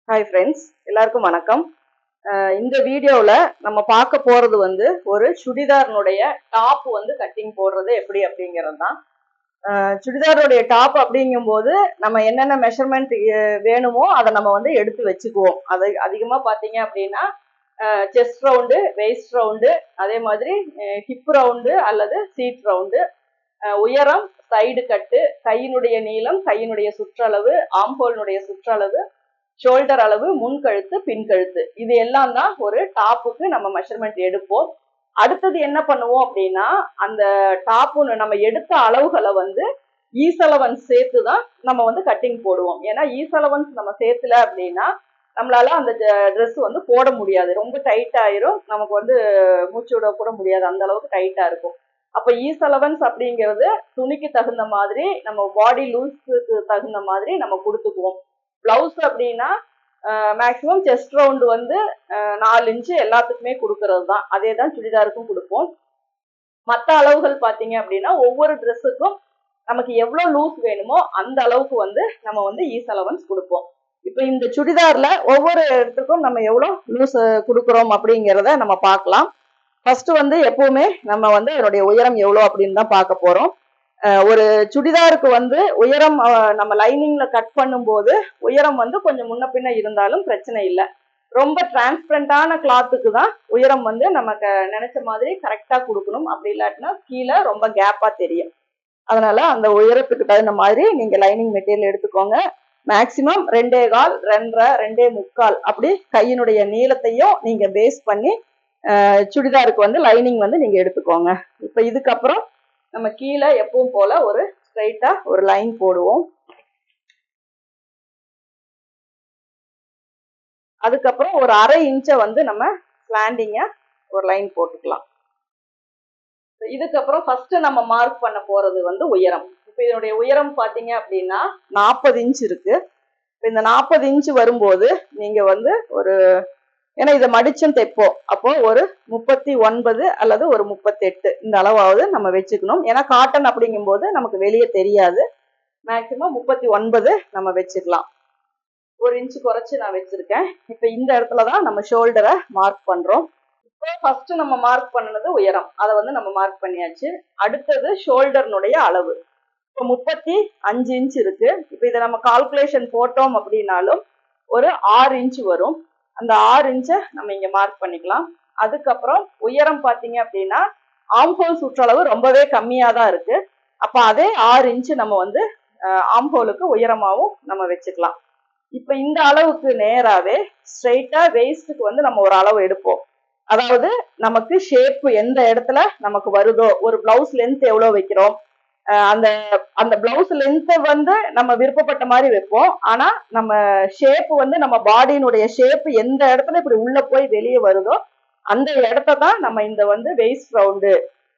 Hi friends, எல்லாருக்கும் வணக்கம். இந்த வீடியோவில் நம்ம பார்க்க போகிறது வந்து ஒரு சுடிதாரினுடைய டாப் வந்து கட்டிங் போடுறது எப்படி அப்படிங்கிறது தான். சுடிதாருடைய டாப் அப்படிங்கும்போது நம்ம என்னென்ன மெஷர்மெண்ட் வேணுமோ அதை நம்ம வந்து எடுத்து வச்சுக்குவோம். அது அதிகமாக பார்த்தீங்க அப்படின்னா செஸ்ட் ரவுண்டு, வெயிஸ்ட் ரவுண்டு, அதே மாதிரி ஹிப் ரவுண்டு அல்லது சீட் ரவுண்டு, உயரம், சைடு கட்டு, கையினுடைய நீளம், கையினுடைய சுற்றளவு, ஆம்போலினுடைய சுற்றளவு, ஷோல்டர் அளவு, முன்கழுத்து, பின்கழுத்து, இது எல்லாம் தான் ஒரு டாப்புக்கு நம்ம மெஷர்மெண்ட் எடுப்போம். அடுத்தது என்ன பண்ணுவோம் அப்படின்னா, அந்த டாப்பு நம்ம எடுத்த அளவுகளை வந்து ஈசலவன்ஸ் சேர்த்து தான் நம்ம வந்து கட்டிங் போடுவோம். ஏன்னா ஈசலவன்ஸ் நம்ம சேர்த்துல அப்படின்னா நம்மளால அந்த ட்ரெஸ் வந்து போட முடியாது, ரொம்ப டைட் ஆயிரும், நமக்கு வந்து மூச்சு விட கூட முடியாது, அந்த அளவுக்கு டைட்டா இருக்கும். அப்ப ஈசலவன்ஸ் அப்படிங்கிறது துணிக்கு தகுந்த மாதிரி, நம்ம பாடி லூஸுக்கு தகுந்த மாதிரி நம்ம கொடுத்துக்குவோம். பிளவுஸ் அப்படின்னா மேக்சிமம் செஸ்ட் ரவுண்டு வந்து 4 இன்ச்சு எல்லாத்துக்குமே கொடுக்கறது தான். அதே தான் சுடிதாருக்கும் கொடுப்போம். மற்ற அளவுகள் பார்த்தீங்க அப்படின்னா ஒவ்வொரு ட்ரெஸ்ஸுக்கும் நமக்கு எவ்வளோ லூஸ் வேணுமோ அந்த அளவுக்கு வந்து நம்ம வந்து ஈஸ் அலவன்ஸ் கொடுப்போம். இப்போ இந்த சுடிதார்ல ஒவ்வொரு இடத்துக்கும் நம்ம எவ்வளோ லூஸ் கொடுக்குறோம் அப்படிங்கிறத நம்ம பார்க்கலாம். ஃபர்ஸ்ட் வந்து எப்பவுமே நம்ம வந்து அதனுடைய உயரம் எவ்வளோ அப்படின்னு தான் பார்க்க போறோம். ஒரு சுடிதாருக்கு வந்து உயரம் நம்ம லைனிங்ல கட் பண்ணும்போது உயரம் வந்து கொஞ்சம் முன்ன பின்ன இருந்தாலும் பிரச்சனை இல்லை. ரொம்ப டிரான்ஸ்பரண்டான கிளாத்துக்கு தான் உயரம் வந்து நமக்கு நினைச்ச மாதிரி கரெக்டா கொடுக்கணும். அப்படி இல்லாட்டினா கீழே ரொம்ப கேப்பா தெரியும். அதனால அந்த உயரத்துக்கு தகுந்த மாதிரி நீங்க லைனிங் மெட்டீரியல் எடுத்துக்கோங்க. மேக்சிமம் 2.25, 2.5, 2.25 அப்படி கையினுடைய நீளத்தையும் நீங்க பேஸ் பண்ணி சுடிதாருக்கு வந்து லைனிங் வந்து நீங்க எடுத்துக்கோங்க. இப்ப இதுக்கப்புறம் நம்ம கீழே எப்பவும் போல ஒரு ஸ்ட்ரைட்டா ஒரு லைன் போடுவோம். அதுக்கப்புறம் ஒரு 1/2 இன்ச்சை வந்து நம்ம ஸ்லாண்டிங்கா ஒரு லைன் போட்டுக்கலாம். இதுக்கப்புறம் ஃபர்ஸ்ட் நம்ம மார்க் பண்ண போறது வந்து உயரம். இப்போ இதனுடைய உயரம் பாத்தீங்க அப்படின்னா 40 இன்ச் இருக்கு. இந்த 40 இன்ச் வரும்போது நீங்க வந்து ஒரு, ஏன்னா இதை மடிச்சும் தைப்போம், அப்போ ஒரு 39 அல்லது ஒரு 38 இந்த அளவாவது நம்ம வச்சுக்கணும். ஏன்னா காட்டன் அப்படிங்கும்போது நமக்கு வெளியே தெரியாது. மேக்சிமம் 39 நம்ம வச்சுக்கலாம். 1 இன்ச் குறைச்சு நான் வச்சிருக்கேன். இப்ப இந்த இடத்துலதான் நம்ம ஷோல்டரை மார்க் பண்றோம். இப்போ ஃபர்ஸ்ட் நம்ம மார்க் பண்ணது உயரம், அதை வந்து நம்ம மார்க் பண்ணியாச்சு. அடுத்தது ஷோல்டர்னுடைய அளவு. இப்போ 35 இன்ச் இருக்கு. இப்போ இதை நம்ம கால்குலேஷன் போட்டோம் அப்படின்னாலும் ஒரு 6 இன்ச் வரும். அந்த 6 இன்ச்சை நம்ம இங்க மார்க் பண்ணிக்கலாம். அதுக்கப்புறம் உயரம் பாத்தீங்க அப்படின்னா ஆம்ஹோல் சுற்றளவு ரொம்பவே கம்மியா தான் இருக்கு. அப்ப அதே 6 இன்ச் நம்ம வந்து ஆம்ஹோலுக்கு உயரமாவும் நம்ம வச்சுக்கலாம். இப்ப இந்த அளவுக்கு நேராவே ஸ்ட்ரெயிட்டா வெயிஸ்டுக்கு வந்து நம்ம ஒரு அளவு எடுப்போம். அதாவது நமக்கு ஷேப் எந்த இடத்துல நமக்கு வருதோ, ஒரு பிளவுஸ் லென்த் எவ்வளவு வைக்கிறோம், அந்த அந்த பிளவுஸ் லென்த்தை வந்து நம்ம விருப்பப்பட்ட மாதிரி வைப்போம். ஆனா நம்ம ஷேப் வந்து நம்ம பாடியினுடைய ஷேப் எந்த இடத்துல இப்படி உள்ள போய் வெளியே வருதோ அந்த இடத்த தான் நம்ம இந்த வந்து வெயிஸ்ட் ரவுண்டு,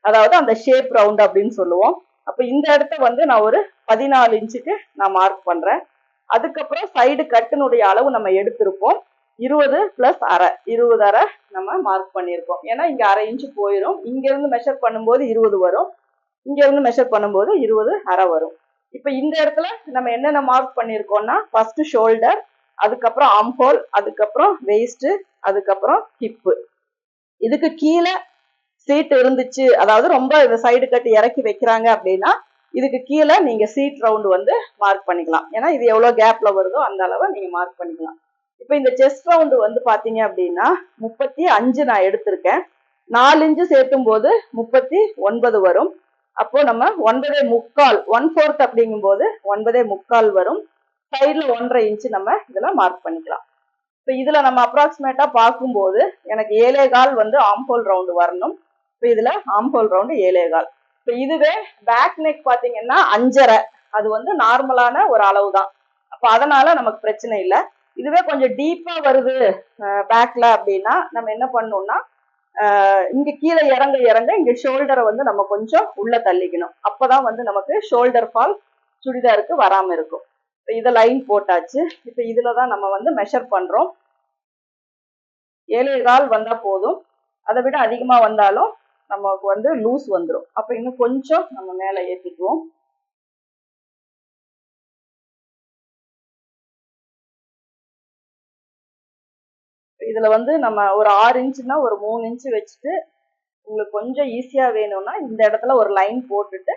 அதாவது அந்த ஷேப் ரவுண்டு அப்படின்னு சொல்லுவோம். அப்ப இந்த இடத்த வந்து நான் ஒரு 14 இன்ச்சுக்கு நான் மார்க் பண்றேன். அதுக்கப்புறம் சைடு கட்டினுடைய அளவு நம்ம எடுத்திருப்போம் 20 பிளஸ் அரை, 20 அரை நம்ம மார்க் பண்ணியிருக்கோம். ஏன்னா இங்க 1/2 இன்ச்சு போயிடும். இங்க இருந்து மெஷர் பண்ணும்போது 20 வரும், இங்க இருந்து மெஷர் பண்ணும்போது 20 அரை வரும். இப்ப இந்த இடத்துல நம்ம என்னென்ன மார்க் பண்ணிருக்கோம்னா ஃபர்ஸ்ட் ஷோல்டர், அதுக்கப்புறம் ஆம்ஹோல், அதுக்கப்புறம் வெயிஸ்ட், அதுக்கப்புறம் ஹிப்பு. இதுக்கு கீழே சீட் இருந்துச்சு, அதாவது ரொம்ப இந்த சைடு கட்டி இறக்கி வைக்கிறாங்க அப்படின்னா இதுக்கு கீழே நீங்க சீட் ரவுண்டு வந்து மார்க் பண்ணிக்கலாம். ஏன்னா இது எவ்வளவு கேப்ல வருதோ அந்த அளவை நீங்க மார்க் பண்ணிக்கலாம். இப்ப இந்த செஸ்ட் ரவுண்டு வந்து பாத்தீங்க அப்படின்னா 35 நான் எடுத்திருக்கேன். 4 இன்ச்சு சேர்த்தும் போது 39 வரும். அப்போ நம்ம 9.25, 1/4 அப்படிங்கும் போது 9.25 வரும். சைட்ல 1.5 இன்ச்சு நம்ம இதுல மார்க் பண்ணிக்கலாம். இப்ப இதுல நம்ம அப்ராக்சிமேட்டா பார்க்கும்போது எனக்கு 7.25 வந்து ஆம்ஹோல் ரவுண்டு வரணும். இப்ப இதுல ஆம்ஹோல் ரவுண்டு 7.25. இப்ப இதுவே பேக் நெக் பாத்தீங்கன்னா 5.5, அது வந்து நார்மலான ஒரு அளவு தான். அப்ப அதனால நமக்கு பிரச்சனை இல்லை. இதுவே கொஞ்சம் டீப்பா வருது பேக்ல அப்படின்னா நம்ம என்ன பண்ணணும்னா இங்க கீழே இறங்க இறங்க இங்க ஷோல்டரை வந்து நம்ம கொஞ்சம் உள்ள தள்ளிக்கணும். அப்பதான் வந்து நமக்கு ஷோல்டர் ஃபால் சுடிதாருக்கு வராம இருக்கும். இப்ப இதை லைன் போட்டாச்சு. இப்ப இதுலதான் நம்ம வந்து மெஷர் பண்றோம். 7.25 வந்தா போதும். அதை விட அதிகமா வந்தாலும் நமக்கு வந்து லூஸ் வந்துடும். அப்ப இன்னும் கொஞ்சம் நம்ம மேல ஏத்திக்குவோம். இதுல வந்து நம்ம ஒரு 6 இன்ச்சுனா ஒரு 3 இன்ச்சு வச்சுட்டு உங்களுக்கு கொஞ்சம் ஈஸியா வேணும்னா இந்த இடத்துல ஒரு லைன் போட்டுட்டு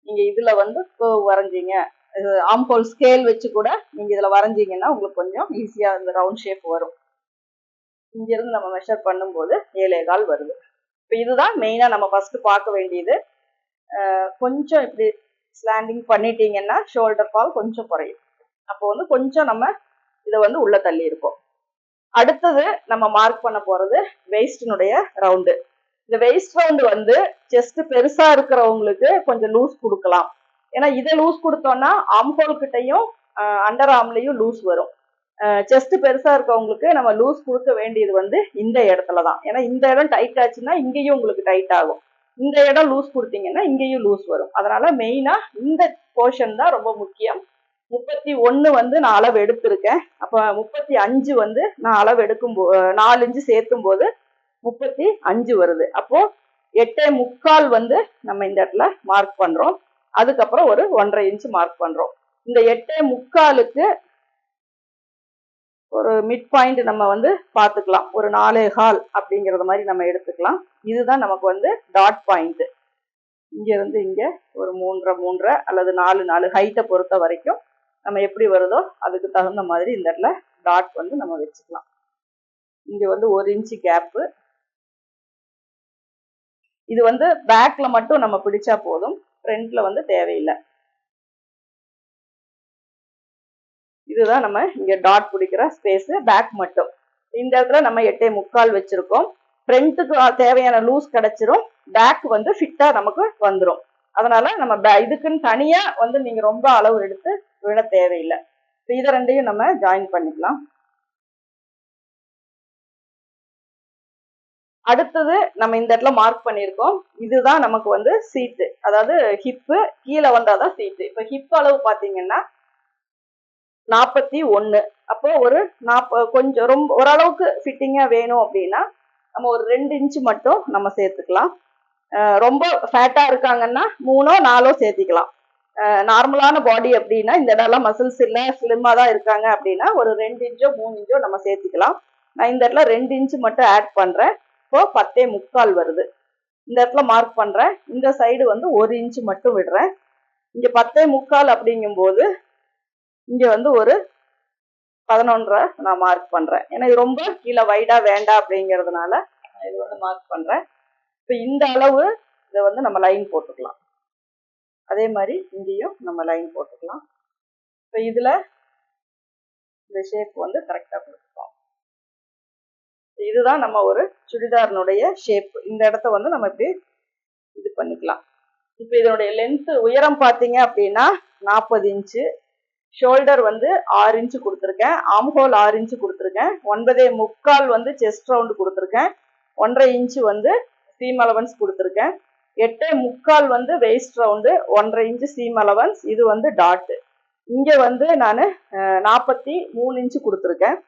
நீங்க இதுல வந்து வரைஞ்சிங்க. ஆம்ஹோல் ஸ்கேல் வச்சு கூட நீங்க இதுல வரைஞ்சிங்கன்னா உங்களுக்கு கொஞ்சம் ஈஸியா இந்த ரவுண்ட் ஷேப் வரும். இங்க இருந்து நம்ம மெஷர் பண்ணும்போது 7.25 வருது. இப்போ இதுதான் மெயினா நம்ம ஃபர்ஸ்ட் பார்க்க வேண்டியது. கொஞ்சம் இப்படி ஸ்லாண்டிங் பண்ணிட்டீங்கன்னா ஷோல்டர் ஃபால் கொஞ்சம் குறையும். அப்போ வந்து கொஞ்சம் நம்ம இதை வந்து உள்ள தள்ளி இருக்கோம். அடுத்தது நம்ம மார்க் பண்ண போறது வெயிஸ்டினுடைய ரவுண்டு. இந்த வெயிஸ்ட் ரவுண்டு வந்து செஸ்ட் பெருசா இருக்கிறவங்களுக்கு கொஞ்சம் லூஸ் கொடுக்கலாம். ஏன்னா இதை லூஸ் கொடுத்தோம்னா ஆம்ஹோல் கிட்டையும் அண்டர் ஆம்லையும் லூஸ் வரும். செஸ்ட் பெருசா இருக்கவங்களுக்கு நம்ம லூஸ் கொடுக்க வேண்டியது வந்து இந்த இடத்துல தான். ஏன்னா இந்த இடம் டைட் ஆச்சுன்னா இங்கேயும் உங்களுக்கு டைட் ஆகும். இந்த இடம் லூஸ் கொடுத்தீங்கன்னா இங்கேயும் லூஸ் வரும். அதனால மெயினா இந்த போர்ஷன் தான் ரொம்ப முக்கியம். 31 வந்து நான் அளவு எடுத்திருக்கேன். அப்ப 35 வந்து நான் அளவு எடுக்கும் 4 இன்ச்சு சேர்த்தும் போது 35 வருது. அப்போ 8.25 வந்து நம்ம இந்த இடத்துல மார்க் பண்றோம். அதுக்கப்புறம் ஒரு 1.5 இன்ச்சு மார்க் பண்றோம். இந்த 8.25க்கு ஒரு மிட் பாயிண்ட் நம்ம வந்து பார்த்துக்கலாம். ஒரு 4.25 அப்படிங்கறது மாதிரி நம்ம எடுத்துக்கலாம். இதுதான் நமக்கு வந்து டாட் பாயிண்ட். இங்க இருந்து இங்க ஒரு 3.5 அல்லது 4 ஹைட்டை பொறுத்த வரைக்கும் நம்ம எப்படி வருதோ அதுக்கு தகுந்த மாதிரி இந்த இடத்துல டாட் வந்து நம்ம வச்சுக்கலாம். இங்க வந்து 1 இன்ச்சு கேப்பு. இது வந்து பேக்ல மட்டும் நம்ம பிடிச்சா போதும், ஃப்ரண்ட்ல வந்து தேவையில்லை. இதுதான் நம்ம இங்க டாட் பிடிக்கிற ஸ்பேஸ், பேக் மட்டும். இந்த இடத்துல நம்ம 8.25 வச்சிருக்கோம். ஃப்ரண்ட்டுக்கு தேவையான லூஸ் கிடைச்சிரும், பேக் வந்து ஃபிட்டா நமக்கு வந்துடும். அதனால நம்ம இதுக்குன்னு தனியா வந்து நீங்க ரொம்ப அளவு எடுத்து விட தேவையில்லை. இதை ரெண்டையும் நம்ம ஜாயின் பண்ணிக்கலாம். அடுத்தது நம்ம இந்த இடத்துல மார்க் பண்ணியிருக்கோம். இதுதான் நமக்கு வந்து சீட்டு, அதாவது ஹிப்பு கீழே வந்தாதான் சீட்டு. இப்ப ஹிப் அளவு பாத்தீங்கன்னா 41. அப்போ ஒரு 40 கொஞ்சம் ரொம்ப ஓரளவுக்கு ஃபிட்டிங்கா வேணும் அப்படின்னா நம்ம ஒரு 2 இன்ச்சு மட்டும் நம்ம சேர்த்துக்கலாம். ரொம்ப ஃபேட்டா இருக்காங்கன்னா 3ஓ 4ஓ சேர்த்திக்கலாம். நார்மலான பாடி அப்படின்னா இந்த இடம்லாம் மசில்ஸ் இல்லை, ஸ்லிம்மா தான் இருக்காங்க அப்படின்னா ஒரு 2 இன்ச்சோ 3 இன்ச்சோ நம்ம சேர்த்திக்கலாம். நான் இந்த இடத்துல 2 இன்ச்சு மட்டும் ஆட் பண்றேன். இப்போ 10.25 வருது. இந்த இடத்துல மார்க் பண்றேன். இந்த சைடு வந்து 1 இன்ச்சு மட்டும் விடுறேன். இங்க 10.25 அப்படிங்கும் போது இங்க வந்து ஒரு 11.5 நான் மார்க் பண்றேன். ஏன்னா இது ரொம்ப கீழே வைடா வேண்டாம் அப்படிங்கிறதுனால இது வந்து மார்க் பண்றேன். இப்போ இந்த அளவு இதை வந்து நம்ம லைன் போட்டுக்கலாம். அதே மாதிரி இங்கேயும் நம்ம லைன் போட்டுக்கலாம். இப்போ இதுல இந்த ஷேப் வந்து கரெக்டா கொடுத்துக்கலாம். இதுதான் நம்ம ஒரு சுடிதாரினுடைய ஷேப். இந்த இடத்த வந்து நம்ம இப்படி இது பண்ணிக்கலாம். இப்போ இதனுடைய லென்த் உயரம் பார்த்தீங்க அப்படின்னா 40 இன்ச்சு. ஷோல்டர் வந்து 6 இன்ச்சு கொடுத்துருக்கேன். ஆம்ஹோல் 6 இன்ச்சு கொடுத்துருக்கேன். 9.25 வந்து செஸ்ட் ரவுண்டு கொடுத்துருக்கேன். 1.5 இன்ச்சு வந்து சீம் அலவன்ஸ் கொடுத்துருக்கேன். 8.25 வந்து waist round, 1.5 inch seam allowance. இது வந்து டாட். இங்க வந்து நான் 43 இன்ச்சு கொடுத்துருக்கேன்.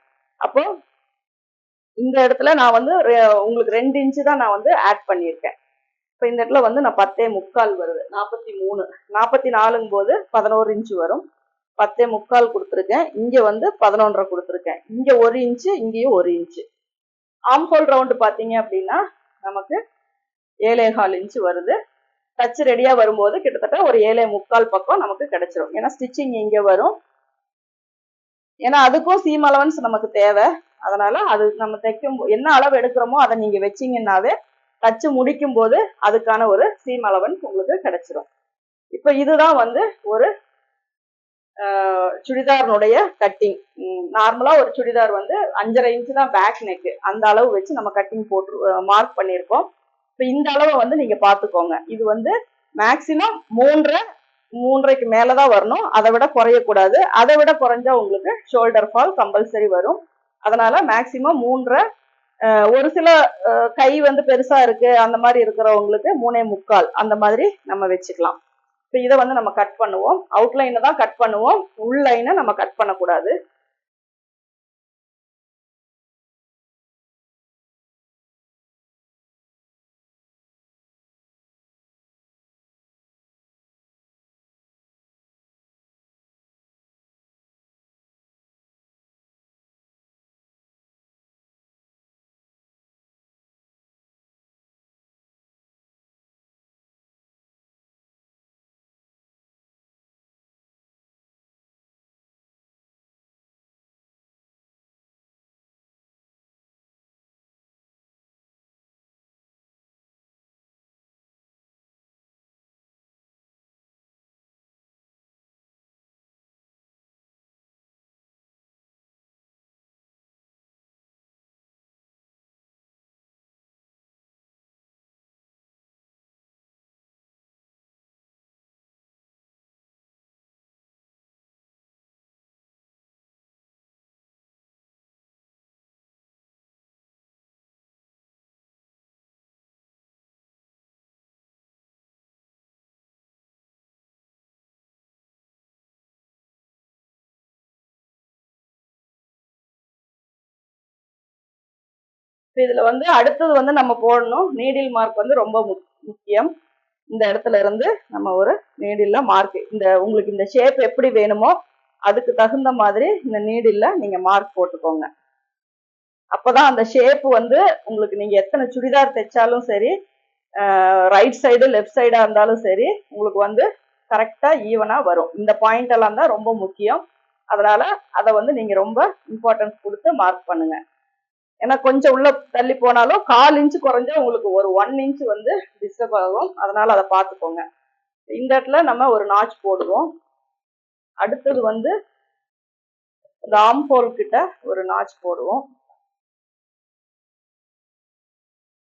அப்போ இந்த இடத்துல நான் வந்து உங்களுக்கு 2 இன்ச்சு தான் நான் வந்து ஆட் பண்ணியிருக்கேன். இப்போ இந்த இடத்துல வந்து நான் 10.25 வருது. 43 44ங்கும் போது 11 இன்ச்சு வரும். 10.25 கொடுத்துருக்கேன். இங்க வந்து 11.5 கொடுத்துருக்கேன். இங்க 1 இன்ச்சு, இங்கேயும் 1 இன்ச்சு. ஆம்ஹோல் ரவுண்டு பார்த்தீங்க அப்படின்னா நமக்கு 7.25 இன்ச்சு வருது. டச் ரெடியா வரும்போது கிட்டத்தட்ட ஒரு 7.25 பக்கம் நமக்கு கிடைச்சிரும். ஏன்னா ஸ்டிச்சிங் இங்க வரும். ஏன்னா அதுக்கும் சீம் அலவன்ஸ் நமக்கு தேவை. அதனால அது நம்ம தைக்கும் என்ன அளவு எடுக்கிறோமோ அதை நீங்க வச்சீங்கன்னாவே தச்சு முடிக்கும் போது அதுக்கான ஒரு சீம் அலவன்ஸ் உங்களுக்கு கிடைச்சிரும். இப்போ இதுதான் வந்து ஒரு சுடிதாரினுடைய கட்டிங். நார்மலா ஒரு சுடிதார் வந்து 5.5 இன்ச்சு தான் பேக் நெக். அந்த அளவு வச்சு நம்ம கட்டிங் போட்டு மார்க் பண்ணியிருக்கோம். இப்போ இந்த அளவை வந்து நீங்க பாத்துக்கோங்க. இது வந்து மேக்சிமம் 3.5க்கு மேலதான் வரணும். அதை விட குறையக்கூடாது. அதை விட குறைஞ்சா உங்களுக்கு ஷோல்டர் ஃபால் கம்பல்சரி வரும். அதனால மேக்சிமம் 3.5. ஒரு சில கை வந்து பெருசா இருக்கு அந்த மாதிரி இருக்கிறவங்களுக்கு 3.25 அந்த மாதிரி நம்ம வச்சுக்கலாம். இப்போ இதை வந்து நம்ம கட் பண்ணுவோம். அவுட்லைனை தான் கட் பண்ணுவோம், உள் லைனை நம்ம கட் பண்ணக்கூடாது. இதுல வந்து அடுத்தது வந்து நம்ம போடணும் நீடில் மார்க் வந்து ரொம்ப முக்கியம். இந்த இடத்துல இருந்து நம்ம ஒரு நீடில்ல மார்க், இந்த உங்களுக்கு இந்த ஷேப் எப்படி வேணுமோ அதுக்கு தகுந்த மாதிரி இந்த நீடில்ல நீங்க மார்க் போட்டுக்கோங்க. அப்பதான் அந்த ஷேப் வந்து உங்களுக்கு நீங்க எத்தனை சுடிதார் தைச்சாலும் சரி, ரைட் சைடு லெஃப்ட் சைடா இருந்தாலும் சரி, உங்களுக்கு வந்து கரெக்டா ஈவனா வரும். இந்த பாயிண்ட் எல்லாம் தான் ரொம்ப முக்கியம். அதனால அதை வந்து நீங்க ரொம்ப இம்பார்ட்டன்ஸ் கொடுத்து மார்க் பண்ணுங்க. ஏன்னா கொஞ்சம் உள்ள தள்ளி போனாலும் 1/4 இன்ச்சு குறைஞ்சா உங்களுக்கு ஒரு 1 இன்ச் வந்து டிஸ்டர்ப் ஆகும். அதனால அதை பார்த்துக்கோங்க. இந்த இடத்துல நம்ம ஒரு நாட்ச் போடுவோம். அடுத்தது வந்து இந்த ஆர்ம் ஹோல் கிட்ட ஒரு நாட்ச் போடுவோம்.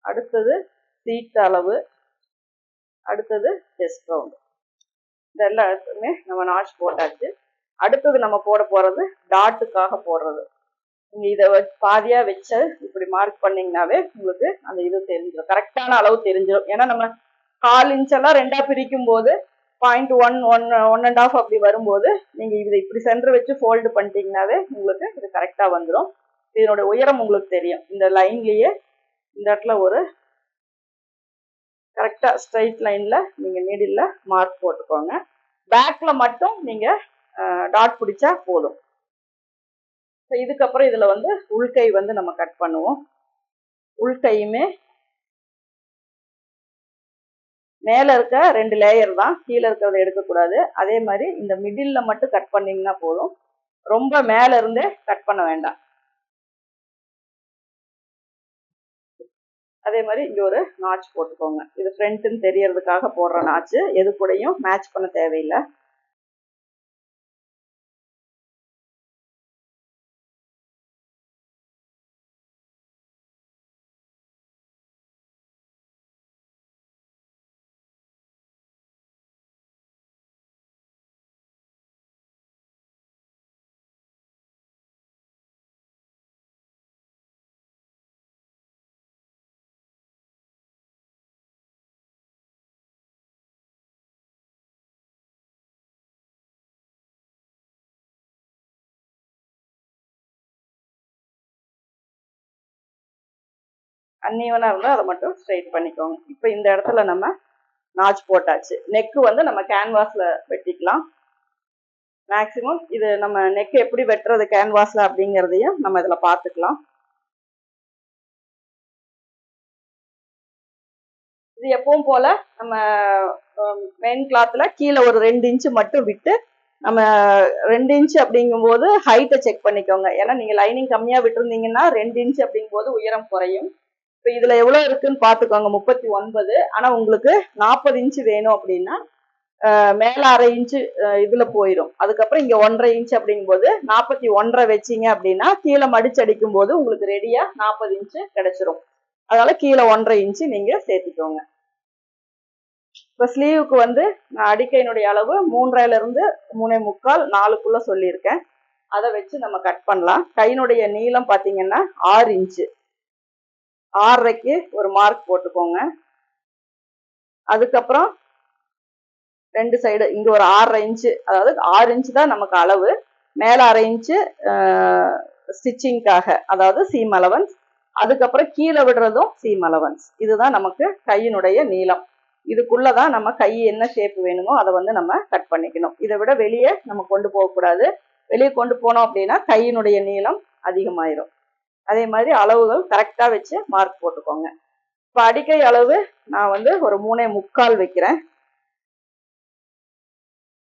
அடுத்தது சீட் அளவு, அடுத்தது செஸ்ட் ரவுண்ட். இந்த எல்லா இடத்துலையுமே நம்ம நாட்ச் போட்டாச்சு. அடுத்தது நம்ம போட போறது டாட்டுக்காக போடுறது. நீங்க இதை பாதியா வச்சு இப்படி மார்க் பண்ணீங்கன்னாவே உங்களுக்கு அந்த இது தெரிஞ்சிடும், கரெக்டான அளவு தெரிஞ்சிடும். ஏன்னா நம்ம 1/4 இன்ச் எல்லாம் 2ஆ பிரிக்கும் போது 0.1, 1.5 அப்படி வரும்போது நீங்க இதை இப்படி சென்டர் வச்சு ஃபோல்டு பண்ணிட்டீங்கன்னாவே உங்களுக்கு இது கரெக்டா வந்துடும். இதனோட உயரம் உங்களுக்கு தெரியும். இந்த லைன்லயே இந்த இடத்துல ஒரு கரெக்டா ஸ்ட்ரைட் லைன்ல நீங்க நீடில்ல மார்க் போட்டுக்கோங்க. பேக்ல மட்டும் நீங்க டாட் பிடிச்சா போதும். இதுக்கப்புறம் இதுல வந்து உள்கை வந்து நம்ம கட் பண்ணுவோம். உள்கையுமே மேல இருக்க 2 லேயர் தான், கீழே இருக்கிறத எடுக்கக்கூடாது. அதே மாதிரி இந்த மிடில்ல மட்டும் கட் பண்ணீங்கன்னா போதும், ரொம்ப மேல இருந்தே கட் பண்ண வேண்டாம். அதே மாதிரி இங்க ஒரு நாட்ச் போட்டுக்கோங்க. இது ஃப்ரண்ட்னு தெரியறதுக்காக போடுற நாட்ச், எது கூடயும் மேட்ச் பண்ண தேவையில்லை. அன்னியவனா இருந்தா அதை மட்டும் ஸ்ட்ரைட் பண்ணிக்கோங்க. இப்போ இந்த இடத்துல நம்ம நாட்ச் போட்டாச்சு. நெக்கு வந்து நம்ம கேன்வாஸ்ல வெட்டிக்கலாம். மேக்சிமம் இது நம்ம நெக் எப்படி வெட்டுறது கேன்வாஸ்ல அப்படிங்கிறதையும் நம்ம இதுல பார்த்துக்கலாம். இது எப்பவும் போல நம்ம மெயின் கிளாத்ல கீழே ஒரு 2 இன்ச்சு மட்டும் விட்டு, நம்ம 2 இன்ச்சு அப்படிங்கும் போது ஹைட்டை செக் பண்ணிக்கோங்க. ஏன்னா நீங்க லைனிங் கம்மியா விட்டுருந்தீங்கன்னா 2 இன்ச்சு அப்படிங்கும் போது உயரம் குறையும். இப்போ இதுல எவ்வளவு இருக்குன்னு பாத்துக்கோங்க, 39. ஆனா உங்களுக்கு 40 இன்ச்சு வேணும் அப்படின்னா மேல 1/2 இன்ச்சு இதுல போயிடும். அதுக்கப்புறம் இங்க 1.5 இன்ச்சு அப்படிங்கும் போது 41.5 வச்சிங்க அப்படின்னா கீழே மடிச்சு அடிக்கும் போது உங்களுக்கு ரெடியா 40 இன்ச்சு கிடைச்சிரும். அதனால கீழே 1.5 இன்ச்சு நீங்க சேர்த்துக்கோங்க. இப்ப ஸ்லீவுக்கு வந்து நான் அடிக்கையினுடைய அளவு 3.5 இருந்து 3.25, 4க்குள்ள சொல்லியிருக்கேன். அதை வச்சு நம்ம கட் பண்ணலாம். கையினுடைய நீளம் பாத்தீங்கன்னா 6 இன்ச்சு. 6.5க்கு ஒரு மார்க் போட்டுக்கோங்க. அதுக்கப்புறம் 2 சைடு இங்க ஒரு 6.5 இன்ச்சு, அதாவது 6 இன்ச்சு தான் நமக்கு அளவு. மேல 1/2 இன்ச்சு ஸ்டிச்சிங்காக, அதாவது சீம் அலவன்ஸ். அதுக்கப்புறம் கீழே விடுறதும் சீம் அலவன்ஸ். இதுதான் நமக்கு கையினுடைய நீளம். இதுக்குள்ளதான் நம்ம கை என்ன ஷேப் வேணுமோ அதை வந்து நம்ம கட் பண்ணிக்கணும். இதை விட வெளியே நம்ம கொண்டு போகக்கூடாது. வெளியே கொண்டு போனோம் அப்படின்னா கையினுடைய நீளம் அதிகமாயிரும். அதே மாதிரி அளவுகள் கரெக்டா வச்சு மார்க் போட்டுக்கோங்க. இப்ப அடிக்கை அளவு நான் வந்து ஒரு 3.25 வைக்கிறேன்.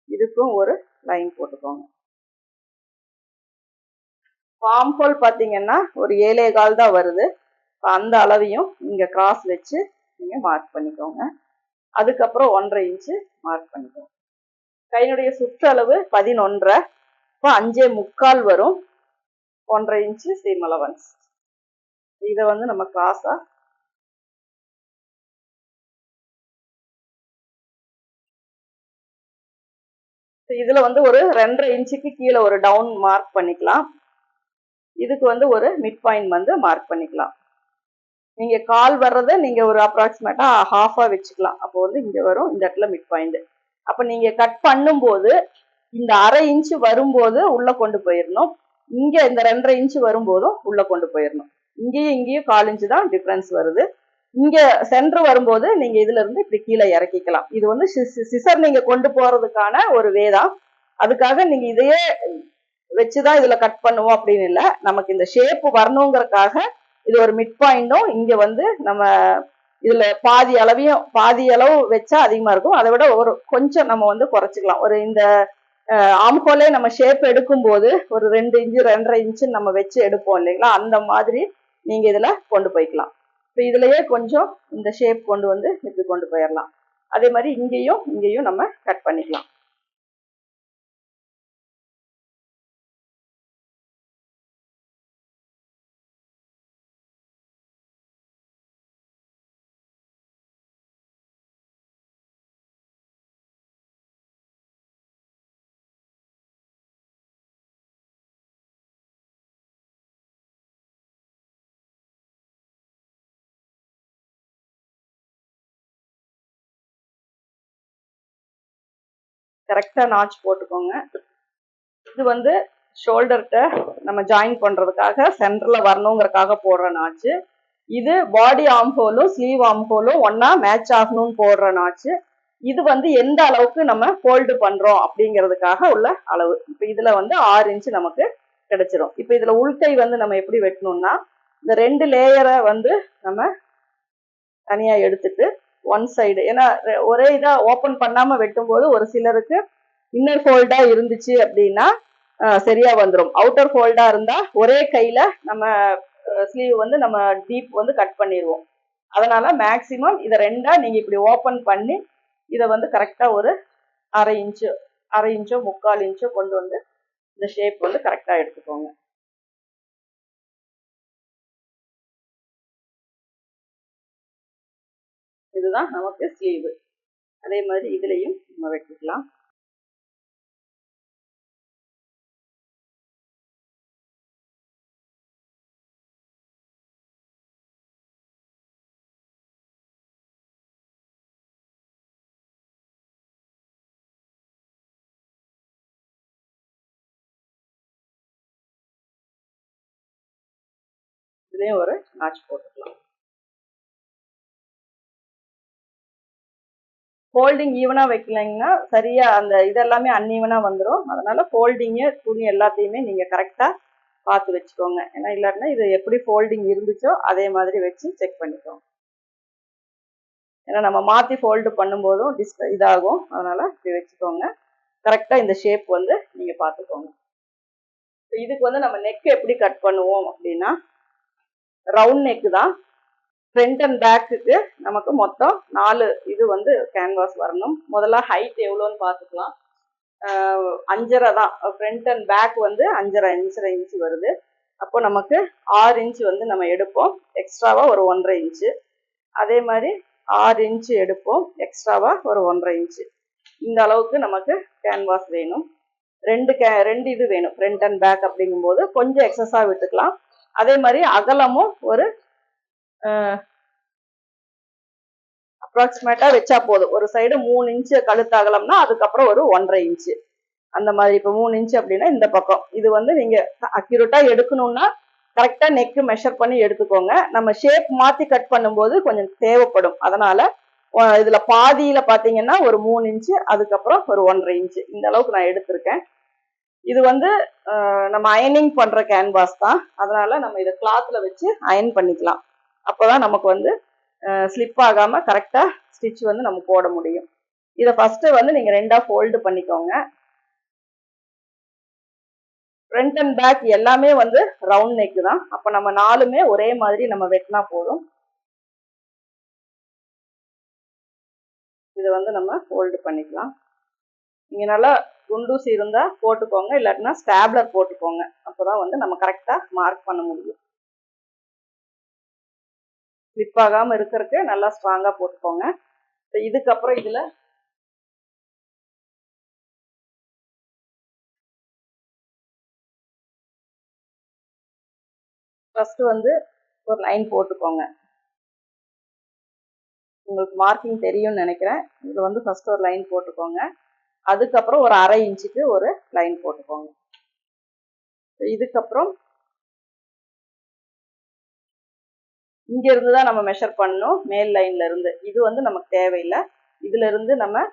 இதுக்கும் ஒரு லைன் போட்டுக்கோங்க. ஆர்ம் ஹோல் பாத்தீங்கன்னா ஒரு 7.25 தான் வருது. அந்த அளவையும் இங்க கிராஸ் வச்சு நீங்க மார்க் பண்ணிக்கோங்க. அதுக்கப்புறம் 1.5 இன்ச்சு மார்க் பண்ணிக்கோங்க. கையினுடைய சுற்றளவு 11.5. இப்போ 5.25 வரும். 1.5 இன்ச்சு சீம் அலவன்ஸ். இதை வந்து நம்ம கிராஸா இதுல வந்து ஒரு 2.5 இன்ச்சுக்கு கீழே ஒரு டவுன் மார்க் பண்ணிக்கலாம். இதுக்கு வந்து ஒரு மிட் பாயிண்ட் வந்து மார்க் பண்ணிக்கலாம். நீங்க கால் வர்றதை நீங்க ஒரு அப்ராக்சிமேட்டா ஹாஃபா வச்சுக்கலாம். அப்போ வந்து இங்க வரும், இந்த இடத்துல மிட் பாயிண்ட். அப்ப நீங்க கட் பண்ணும்போது இந்த 1/2 இன்ச்சு வரும்போது உள்ள கொண்டு போயிடணும். இங்க இந்த 2.5 இன்ச்சு வரும்போதும் உள்ள கொண்டு போயிடணும். இங்கேயும் இங்கேயும் 1/4 இன்ச்சு தான் டிஃபரன்ஸ் வருது. இங்க சென்டர் வரும்போது நீங்க இதுல இருந்து இப்படி கீழே இறக்கிக்கலாம். இது வந்து சிசர் நீங்க கொண்டு போறதுக்கான ஒரு வே தான். அதுக்காக நீங்க இதையே வச்சுதான் இதுல கட் பண்ணுவோம் அப்படின்னு இல்ல. நமக்கு இந்த ஷேப் வரணுங்கிறதுக்காக இது ஒரு மிட் பாயிண்டும் இங்க வந்து நம்ம இதுல பாதி அளவு வச்சா அதிகமா இருக்கும். அதை விட ஒரு கொஞ்சம் நம்ம வந்து குறைச்சிக்கலாம். ஒரு இந்த ஆம்ஹோலே நம்ம ஷேப் எடுக்கும் போது ஒரு 2 இன்ச்சு 2.5 இன்ச்சு நம்ம வச்சு எடுப்போம் இல்லைங்களா, அந்த மாதிரி நீங்க இதுல கொண்டு போய்க்கலாம். இப்ப இதுலயே கொஞ்சம் இந்த ஷேப் கொண்டு வந்து இப்படி கொண்டு போயிடலாம். அதே மாதிரி இங்கேயும் நம்ம கட் பண்ணிக்கலாம். கரெக்டா நாட்ச் போட்டுக்கோங்க. இது வந்து ஷோல்டர்கிட்ட நம்ம ஜாயின் பண்றதுக்காக சென்டர்ல வரணுங்கிறதுக்காக போடுற நாச்சு. இது பாடி ஆம்ஹோலும் ஸ்லீவ் ஆம்ஹோலும் ஒன்னா மேட்ச் ஆகணும்னு போடுற நாச்சு. இது வந்து எந்த அளவுக்கு நம்ம ஃபோல்டு பண்றோம் அப்படிங்கிறதுக்காக உள்ள அளவு. இப்ப இதுல வந்து 6 இன்ச்சு நமக்கு கிடைச்சிரும். இப்ப இதுல உள்கை வந்து நம்ம எப்படி வெட்டணும்னா, இந்த 2 லேயரை வந்து நம்ம தனியா எடுத்துட்டு ஒன் சைடு, ஏன்னா ஒரே இதா ஓபன் பண்ணாம வெட்டும் போது ஒரு சிலருக்கு இன்னர் ஃபோல்டா இருந்துச்சு அப்படின்னா சரியா வந்துடும். அவுட்டர் ஃபோல்டா இருந்தா ஒரே கையில நம்ம ஸ்லீவ் வந்து நம்ம டீப் வந்து கட் பண்ணிடுவோம். அதனால மேக்சிமம் இதை ரெண்டா நீங்க இப்படி ஓபன் பண்ணி இதை வந்து கரெக்டா ஒரு 1/2 இன்ச்சோ 3/4 இன்ச்சோ கொண்டு வந்து இந்த ஷேப் வந்து கரெக்டா எடுத்துக்கோங்க. இதுதான் நமக்கு ஸ்லீவ். அதே மாதிரி இதுலயும் நம்ம வெட்டிக்கலாம். இதுலயும் ஒரு நாட்ச் போட்டுக்கலாம். ஃபோல்டிங் ஈவனா வைக்கலைங்கன்னா சரியா அந்த இதெல்லாமே அன்ஈவனா வந்துடும். அதனால ஃபோல்டிங்கு துணி எல்லாத்தையுமே நீங்க கரெக்டா பார்த்து வச்சுக்கோங்க. ஏன்னா இல்லாட்டினா இது எப்படி ஃபோல்டிங் இருந்துச்சோ அதே மாதிரி வச்சு செக் பண்ணிக்கோங்க. ஏன்னா நம்ம மாத்தி ஃபோல்டு பண்ணும்போதும் இதாகும். அதனால இப்படி வச்சுக்கோங்க. கரெக்டா இந்த ஷேப் வந்து நீங்க பார்த்துக்கோங்க. இதுக்கு வந்து நம்ம நெக் எப்படி கட் பண்ணுவோம் அப்படின்னா, ரவுண்ட் நெக் தான். ஃப்ரண்ட் அண்ட் பேக்குக்கு நமக்கு மொத்தம் 4 இது வந்து கேன்வாஸ் வரணும். முதல்ல ஹைட் எவ்வளோன்னு பார்த்துக்கலாம். 5.5 தான். ஃப்ரண்ட் அண்ட் பேக் வந்து 5.5 இன்ச்சு வருது. அப்போ நமக்கு 6 இன்ச்சு வந்து நம்ம எடுப்போம். எக்ஸ்ட்ராவா ஒரு 1.5 இன்ச்சு. அதே மாதிரி 6 இன்ச்சு எடுப்போம். எக்ஸ்ட்ராவா ஒரு 1.5 இன்ச்சு. இந்த அளவுக்கு நமக்கு கேன்வாஸ் வேணும். ரெண்டு இது வேணும். ஃப்ரண்ட் அண்ட் பேக் அப்படிங்கும்போது கொஞ்சம் எக்ஸஸா விட்டுக்கலாம். அதே மாதிரி அகலமும் ஒரு அப்ராக்சிமேட்டா வச்சா போதும். ஒரு சைடு 3 இன்ச்சு கழுத்து அகலம்னா அதுக்கப்புறம் ஒரு 1.5 இன்ச்சு அந்த மாதிரி. இப்போ 3 இன்ச்சு அப்படின்னா இந்த பக்கம் இது வந்து நீங்க அக்யூரேட்டா எடுக்கணும்னா கரெக்டா நெக் மெஷர் பண்ணி எடுத்துக்கோங்க. நம்ம ஷேப் மாத்தி கட் பண்ணும்போது கொஞ்சம் தேவைப்படும். அதனால இதுல பாதியில பாத்தீங்கன்னா ஒரு 3 இன்ச்சு, அதுக்கப்புறம் ஒரு 1.5 இன்ச்சு இந்த அளவுக்கு நான் எடுத்திருக்கேன். இது வந்து நம்ம அயனிங் பண்ற கேன்வாஸ் தான். அதனால நம்ம இதை கிளாத்ல வச்சு அயன் பண்ணிக்கலாம். அப்போதான் நமக்கு வந்து ஸ்லிப் ஆகாம கரெக்டா ஸ்டிச் வந்து நம்ம போட முடியும். இதை ஃபர்ஸ்ட் வந்து நீங்க ரெண்டா ஃபோல்டு பண்ணிக்கோங்க. ஃப்ரண்ட் அண்ட் பேக் எல்லாமே வந்து ரவுண்ட் நெக் தான். அப்ப நம்ம 4மே ஒரே மாதிரி நம்ம வெட்டினா போதும். இதை வந்து நம்ம ஃபோல்டு பண்ணிக்கலாம். நீங்க நல்லா குண்டூசி இருந்தா போட்டுக்கோங்க, இல்லாட்டினா ஸ்டாப்லர் போட்டுக்கோங்க. அப்போதான் வந்து நம்ம கரெக்டா மார்க் பண்ண முடியும். ஸ்லிப் ஆகாம இருக்கிறதுக்கு நல்லா ஸ்ட்ராங்கா போட்டுக்கோங்க. இதுக்கப்புறம் இதுல ஃபர்ஸ்ட் வந்து ஒரு லைன் போட்டுக்கோங்க. உங்களுக்கு மார்க்கிங் தெரியும்னு நினைக்கிறேன். இதுல வந்து ஃபர்ஸ்ட் ஒரு லைன் போட்டுக்கோங்க. அதுக்கப்புறம் ஒரு 1/2 இன்ச்சுக்கு ஒரு லைன் போட்டுக்கோங்க. இதுக்கப்புறம் இங்க இருந்து தான் நம்ம மெஷர் பண்ணணும், மேல் லைன்ல இருந்து. இது வந்து நமக்கு தேவையில்லை. இதுல இருந்து நம்ம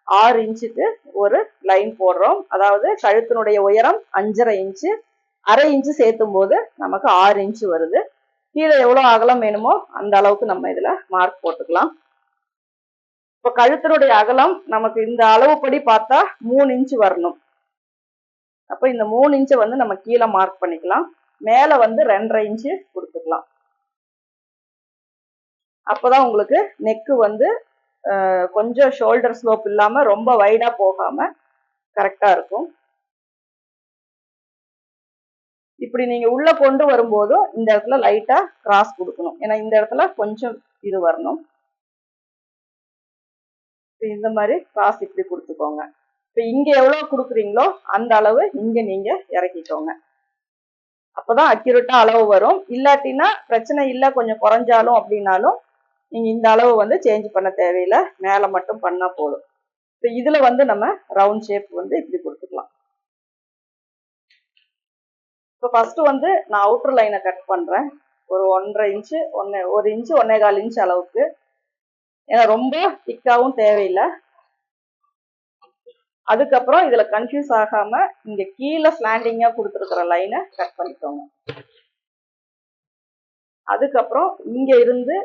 6 இன்ச்சுக்கு ஒரு லைன் போடுறோம். அதாவது கழுத்தினுடைய உயரம் 5.5 இன்ச்சு, அரை இன்ச்சு சேர்த்தும் போது நமக்கு 6 இன்ச்சு வருது. கீழே எவ்வளவு அகலம் வேணுமோ அந்த அளவுக்கு நம்ம இதுல மார்க் போட்டுக்கலாம். இப்ப கழுத்தினுடைய அகலம் நமக்கு இந்த அளவுப்படி பார்த்தா 3 இன்ச்சு வரணும். அப்ப இந்த 3 இன்ச்சை வந்து நம்ம கீழே மார்க் பண்ணிக்கலாம். மேல வந்து 2.5 இன்ச்சு கொடுத்துக்கலாம். அப்பதான் உங்களுக்கு நெக்கு வந்து கொஞ்சம் ஷோல்டர் ஸ்லோப் இல்லாம ரொம்ப வைடா போகாம கரெக்டா இருக்கும். இப்படி நீங்க உள்ள கொண்டு வரும்போதும் இந்த இடத்துல லைட்டா கிராஸ் கொடுக்கணும். ஏன்னா இந்த இடத்துல கொஞ்சம் இது வரணும். இந்த மாதிரி கிராஸ் இப்படி கொடுத்துக்கோங்க. இப்ப இங்க எவ்வளவு கொடுக்குறீங்களோ அந்த அளவு இங்க நீங்க இறக்கிக்கோங்க. அப்பதான் அக்யூரேட்டா அளவு வரும். இல்லாட்டினா பிரச்சனை இல்லை, கொஞ்சம் குறைஞ்சாலும் அப்படின்னாலும் நீங்க இந்த அளவு வந்து சேஞ்ச் பண்ண தேவையில்லை, மேல மட்டும் பண்ணா போதும். இப்ப இதுல வந்து நம்ம ரவுண்ட் ஷேப் வந்து இப்படி கொடுத்துக்கலாம். இப்போ ஃபர்ஸ்ட் வந்து நான் அவுட்டர் லைனை கட் பண்றேன். ஒரு 1.5 இன்ச்சு 1 இன்ச்சு 1.25 இன்ச்சு அளவுக்கு. ஏன்னா ரொம்ப திக்காவும் தேவையில்லை. அதுக்கப்புறம் இதுல கன்ஃபியூஸ் ஆகாம இங்க கீழே ஸ்லாண்டிங்கா கொடுத்துருக்கிற லைனை கட் பண்ணிக்கோங்க. அதுக்கப்புறம் இங்க இருந்து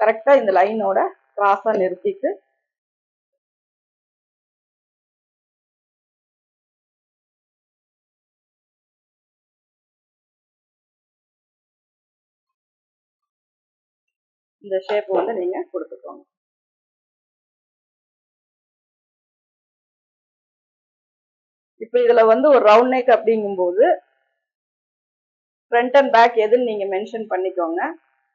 கரெக்டா இந்த லைனோட கிராஸா நிறுத்திட்டு இந்த ஷேப் வந்து நீங்க கொடுத்துக்கோங்க. இப்ப இதுல வந்து ஒரு ரவுண்ட் நெக் அப்படிங்கும்போது ஃப்ரண்ட் அண்ட் பேக் எதுன்னு நீங்க மென்ஷன் பண்ணிக்கோங்க.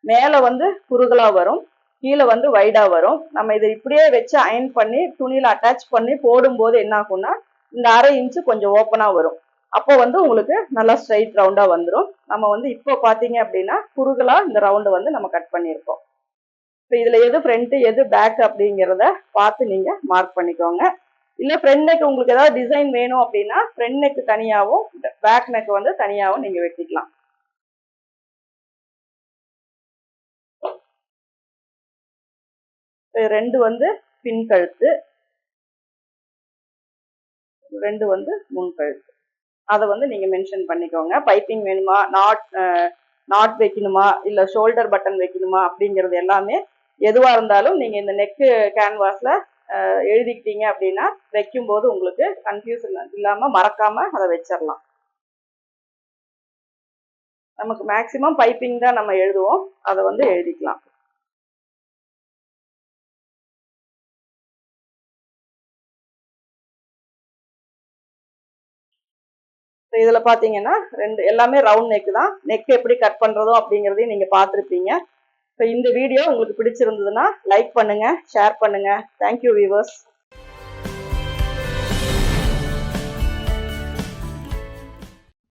மேல வந்து குறுகலா வரும், கீழே வந்து வைடா வரும். நம்ம இதை இப்படியே வச்சு அயன் பண்ணி துணியில அட்டாச் பண்ணி போடும்போது என்ன ஆகும்னா இந்த 1/2 இன்ச்சு கொஞ்சம் ஓப்பனா வரும். அப்போ வந்து உங்களுக்கு நல்லா ஸ்ட்ரைட் ரவுண்டா வந்துடும். நம்ம வந்து இப்போ பாத்தீங்க அப்படின்னா குறுகலா இந்த ரவுண்டு வந்து நம்ம கட் பண்ணியிருக்கோம். இப்போ இதுல எது ஃப்ரண்ட் எது பேக் அப்படிங்கிறத பார்த்து நீங்க மார்க் பண்ணிக்கோங்க. இல்ல ஃப்ரண்ட் நெக் உங்களுக்கு ஏதாவது டிசைன் வேணும் அப்படின்னா ஃப்ரண்ட் நெக் தனியாகவும் பேக் நெக் வந்து தனியாகவும் நீங்க வெட்டிக்கலாம். ரெண்டு வந்து பின் கழுத்து, ரெண்டு வந்து முன் கழுத்து. அதை வந்து நீங்க மென்ஷன் பண்ணிக்கோங்க. பைப்பிங் வேணுமா, நாட் வைக்கணுமா, இல்ல ஷோல்டர் பட்டன் வைக்கணுமா அப்படிங்கிறது எல்லாமே எதுவா இருந்தாலும் நீங்க இந்த நெக்கு கேன்வாஸ்ல எழுதிக்கிட்டீங்க அப்படின்னா வைக்கும் போது உங்களுக்கு கன்ஃபியூஷன் இல்லாம மறக்காம அதை வச்சிடலாம். நமக்கு மேக்சிமம் பைப்பிங் தான் நம்ம எழுதுவோம், அதை வந்து எழுதிக்கலாம். இதுல பாத்தீங்கன்னா எல்லாமே ரவுண்ட் நெக் தான். நெக் எப்படி கட் பண்றதோ அப்படிங்கறதையும் நீங்க பார்த்திருப்பீங்க. இந்த வீடியோ உங்களுக்கு பிடிச்சிருந்ததுன்னா லைக் பண்ணுங்க, ஷேர் பண்ணுங்க. Thank you viewers.